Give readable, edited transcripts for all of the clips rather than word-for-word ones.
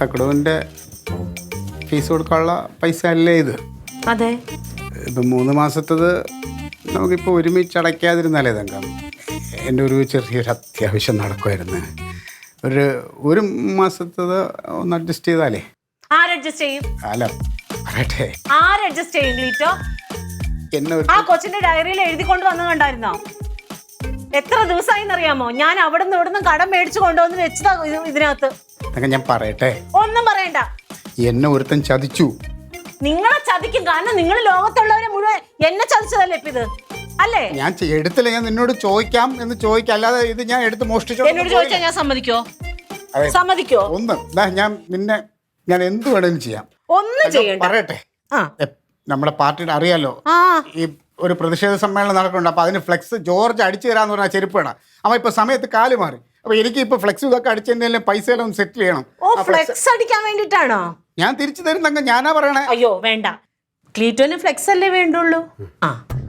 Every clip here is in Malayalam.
തക്കടുവിൻ്റെ ഫീസ് കൊടുക്കാനുള്ള പൈസ അല്ലേ ഇത്? അതെ. ഇപ്പം 3 മാസത്തത് നമുക്കിപ്പോൾ ഒരുമിച്ച് അടയ്ക്കാതിരുന്നാലേ തങ്കം. എൻ്റെ ഒരു ചെറിയൊരു അത്യാവശ്യം നടക്കുമായിരുന്നു. ഒരു മാസത്തത് ഒന്ന് അഡ്ജസ്റ്റ് ചെയ്താലേ. ആരഡ്ജസ്റ്റ് ചെയ്യും? അല്ല പറയട്ടെ, ആരഡ്ജസ്റ്റ് ചെയ്യും ക്ലീറ്റോ? എന്നെ ആ കൊച്ചിന്റെ ഡയറിയിൽ എഴുതിക്കൊണ്ട് വന്നു കണ്ടായിരുന്നോ? എത്ര ദിവസമായിന്നറിയാമോ ഞാൻ അവിടെ നിന്ന് ഇവിടുന്ന് കടം മേടിച്ചു കൊണ്ടുവന്ന് വെച്ചതാ ഇതിനകത്ത്. ഞാൻ പറയട്ടെ, ഒന്നും പറയണ്ട. എന്നെ ഒരുത്തൻ ചതിച്ചു. നിങ്ങളെ ചതിക്കും, കാരണം നിങ്ങൾ ലോകത്തുള്ളവരെ മുഴുവൻ എന്നെ ചതിച്ചതല്ലേ ഇപ്പൊ ഇത്, അല്ലേ? ഞാൻ എടുത്തില്ല, ഞാൻ നിന്നോട് ചോദിക്കാം എന്ന് ചോദിക്കാം, അല്ലാതെ ഇത് ഞാൻ എടുത്ത് മോഷ്ടിച്ചോ. എന്നോട് ചോദിച്ചാൽ ഞാൻ സമ്മതിക്കോ? സമ്മതിക്കോ? ഞാൻ എന്ത് വേണമെങ്കിലും ചെയ്യാം. ഒന്നും ചെയ്യണ്ട. പറയട്ടെ, നമ്മുടെ പാർട്ടിയുടെ അറിയാലോ, ഈ ഒരു പ്രതിഷേധ സമ്മേളനം നടക്കുന്നുണ്ട്. അപ്പൊ അതിന് ഫ്ലെക്സ് ജോർജ് അടിച്ചു തരാന്ന് പറഞ്ഞാൽ ചെരുപ്പാണ്. അവ ഇപ്പൊ സമയത്ത് കാല് മാറി. അപ്പൊ എനിക്ക് ഇപ്പൊ ഫ്ലെക്സ് ഇതൊക്കെ അടിച്ചതിന്റെ പൈസ എല്ലാം ഒന്ന് സെറ്റിൽ ചെയ്യണം. ഫ്ലെക്സ് അടിക്കാൻ വേണ്ടിട്ടാണോ? ഞാൻ തിരിച്ചു തരുന്നെങ്കിൽ ഞാനാ പറയണേ. അയ്യോ വേണ്ട, ക്ലീറ്റോന് ഫ്ലെക്സ് അല്ലേ വേണ്ടുള്ളൂ.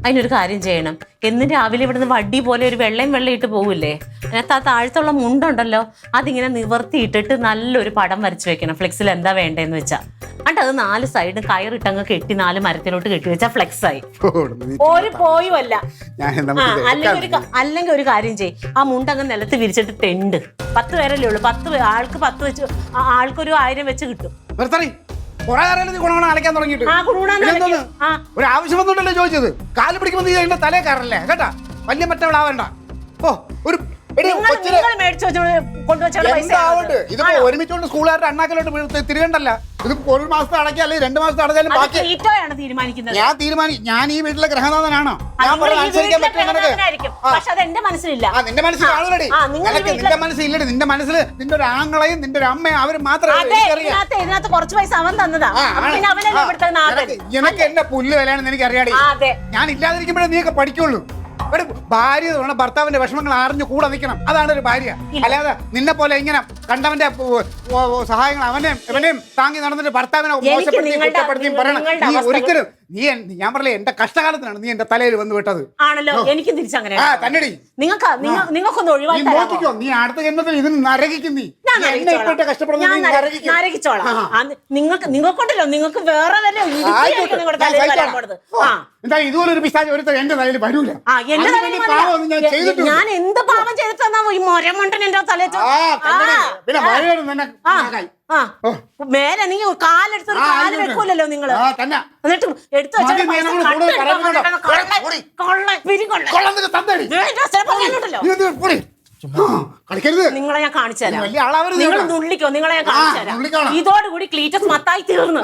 അതിനൊരു കാര്യം ചെയ്യണം. എന്നും രാവിലെ ഇവിടുന്ന് വടി പോലെ ഒരു വെള്ളയും ഇട്ട് പോകില്ലേ, അതിനകത്ത് ആ താഴത്തുള്ള മുണ്ടുണ്ടല്ലോ, അതിങ്ങനെ നിവർത്തിയിട്ടിട്ട് നല്ലൊരു പടം വരച്ചു വെക്കണം. ഫ്ലെക്സിൽ എന്താ വേണ്ടതെന്ന് വെച്ചാൽ എന്നിട്ട് അത് 4 സൈഡും കയറിട്ടങ്ങ് കെട്ടി 4 മരത്തിലോട്ട് കെട്ടി വെച്ചാൽ ഫ്ലെക്സ് ആയി. ഒരു പോയുമല്ല. അല്ലെങ്കിൽ ഒരു കാര്യം ചെയ്യും, ആ മുണ്ടങ്ങ് നിലത്ത് വിരിച്ചിട്ട് ടെണ്ട് 10 പേരല്ലേ ഉള്ളൂ, 10 ആൾക്ക് 10 വെച്ച് ആൾക്കൊരു 1000 വെച്ച് കിട്ടും. ഒരു ആവശ്യം വന്നിട്ടല്ലേ ചോദിച്ചത്. കാല് പിടിക്കുമ്പോൾ നീ എന്റെ തലേ കയറല്ലേ കേട്ടാ. വലിയ മറ്റവളാവണ്ട. ഇതിപ്പോ ഒരുമിച്ചുകൊണ്ട് സ്കൂളുകാരുടെ അണ്ണാക്കലോട്ട് തിരികണ്ടല്ല. ഇത് 1 മാസത്തെ അടയ്ക്കുക, അല്ലെങ്കിൽ 2 മാസത്തെ അടച്ചാലും ബാക്കി ഞാൻ ഈ വീട്ടിലെ ഗ്രഹനാഥനാണോ? ഞാൻ അനുസരിക്കാൻ നിന്റെ മനസ്സിലില്ല. നിന്റെ മനസ്സിൽ ആളുകളടി, നിന്റെ മനസ്സില്ലടി. നിന്റെ മനസ്സിൽ നിന്റെ ഒരു ആങ്ങളെയും നിന്റെ ഒരു അമ്മയും അവര് മാത്രമേ. കുറച്ച് പൈസ അവൻ തന്നതാ. എനിക്ക് എന്റെ പുല്ല് വിലയാണെന്ന് എനിക്ക് അറിയാടി. ഞാൻ ഇല്ലാതിരിക്കുമ്പോഴേ നീയൊക്കെ പഠിക്കുള്ളൂ. ഒരു ഭാര്യ വേണം ഭർത്താവിന്റെ വിഷമങ്ങൾ അറിഞ്ഞു കൂടെ നിൽക്കണം. അതാണ് ഒരു ഭാര്യ. അല്ലാതെ നിന്നെ പോലെ ഇങ്ങനെ കണ്ടവന്റെ സഹായങ്ങൾ അവനെയും താങ്ങി നടന്നിട്ട് ഭർത്താവിനെ മോശപ്പെടുത്തി കുറ്റപ്പെടുത്തിയും പറയണം. നീ ഒരിക്കലും ഞാൻ പറഞ്ഞേ എന്റെ കഷ്ടകാലത്തിനാണ് നീ എന്റെ തലയിൽ വന്ന് വിട്ടത്. ആണല്ലോ, എനിക്ക് തിരിച്ചങ്ങനെ തന്നെടി. നിങ്ങൾക്കൊന്ന് ഒഴിവാക്കി നോക്കിക്കോ, നീ അടുത്ത ജന്മത്തിൽ ഇതിന് നരകിക്കും. നീ നിങ്ങൾക്കുണ്ടല്ലോ, നിങ്ങൾക്ക് വേറെ എന്താ ഇതുപോലൊരു പിശാച് ഒരുത്തൻ എന്റെ തലയിൽ വരൂല. ഞാൻ എന്ത് പാപം ചെയ്തിട്ടാ ഈ മൊരമണ്ടൻ എന്റെ തലയിൽ മേലെ നീ കാലെടുത്തൊരു കാല് വെക്കൂലല്ലോ നിങ്ങള്. എന്നിട്ട് എടുത്തു നിങ്ങളെ ഞാൻ കാണിച്ചു തരാം. നിങ്ങൾ നുള്ളിക്കോ, നിങ്ങളെ ഞാൻ കാണിച്ചു തരാം. ഇതോടുകൂടി ക്ലീറ്റസ് മത്തായി തീർന്നു.